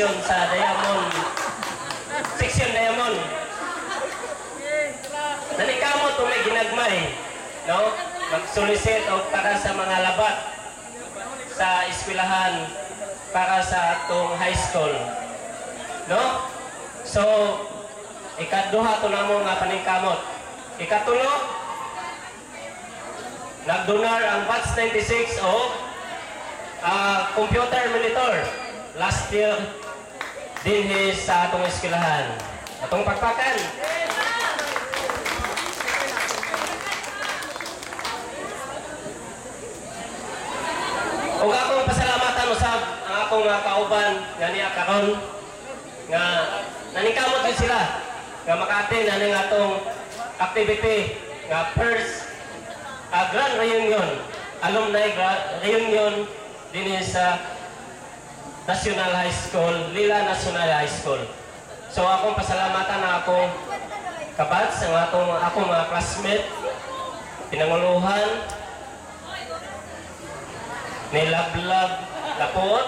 section sa Diamond. Section Diamond. Nanikamot kung may ginagmay, no? Mag-solicit o para sa mga labat sa eskwelahan para sa atong high school, no? So, ikaduha to namo nga paningkamot. Ikatulo, nagdonar ang batch 96 o computer monitor last year din sa atong eskwelahan. Atong pagpakan. O akong pasalamatan usab ang akong kauban nga niya karon nga nanikamot din sila nga maka-attend ani nga atong activity nga first grand reunion, alumni reunion din sa National High School, Lila National High School. So akong pasalamatan na akong kabats ang akong mga classmate, pinanguluhan ni Lablab Lapot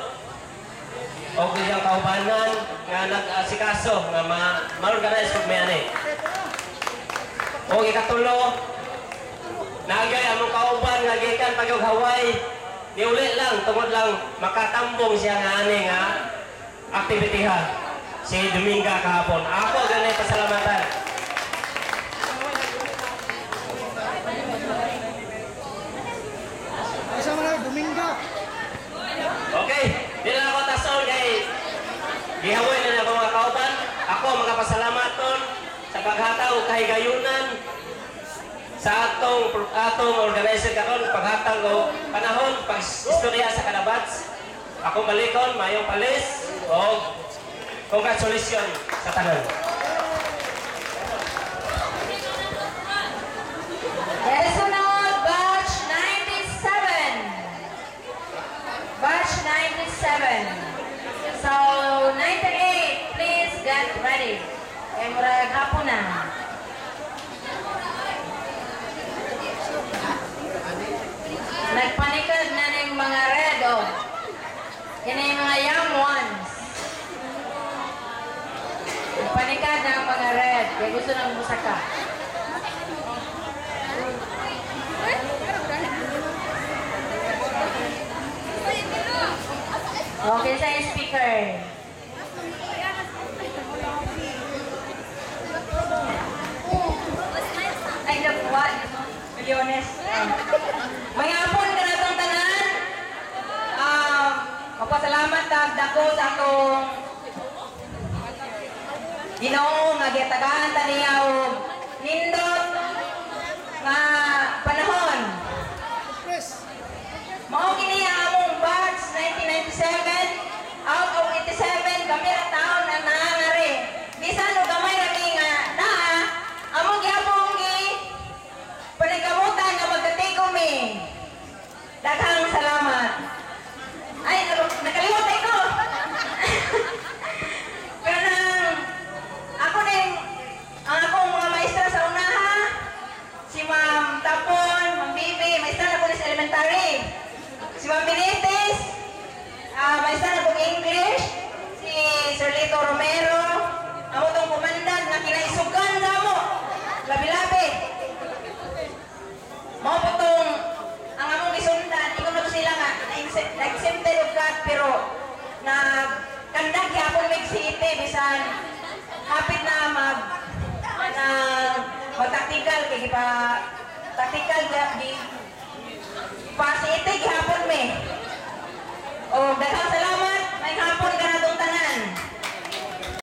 o kanyang kaubanan nga nag-asikaso nga ma-organize kung may ani. O ikatulo, nagay among kauban nga gikan pag-og Hawaii, niuli lang, tungod lang makatambong siya nga ani nga activity ha. Si Dominga kahapon. Ako ganay pasalamatan. Okay, dili ako tasol kay gihaway na ako mga kauban. Ako magapasalamat sa paghataw kay gayunan sa atong organizer karon paghatag og panahon pag-istorya sa kanabats. Ako balikon mayong palis o congratulations sa tanan. Sunod, batch 97. Batch 97. So, 98, please get ready. Kaya murag hapon na. Nagpanikad na ng mga red, oh. Yan na yung mga young ones. Nagpanikad na ang mga red. Kaya gusto nang musaka. Okay, sa speaker. Ay, nakuha. Milyones. Mga apon ka na itong tanan. Magpasalamat dako sa atong Ginoo nga gitagahan ta niya og nindot nga panahon. Mao kini among batch 1997 out of 87 kami ra taon na nangari. Bisan og gamay ra mi nga naa among gyapon gi panikamutan nga magkatigo mi. Daghang salamat. Ay, nakalimutan ko. Kanang ako ning ang akong mga maestra sa unaha, si Ma'am Tapon, Ma'am Bibi, maestra na po sa elementary. Si Ma'am Benitez, maestra na po English. Si Sir Lito Romero, amo tong komandan na kinaisugan na mo. Labi-labi. Mao po tong ang among gisundan, ikaw na po sila nga, na-exempted of God, pero na kandag yapon mig city, bisan hapit na mag-tactical, kaya tactical, pa city,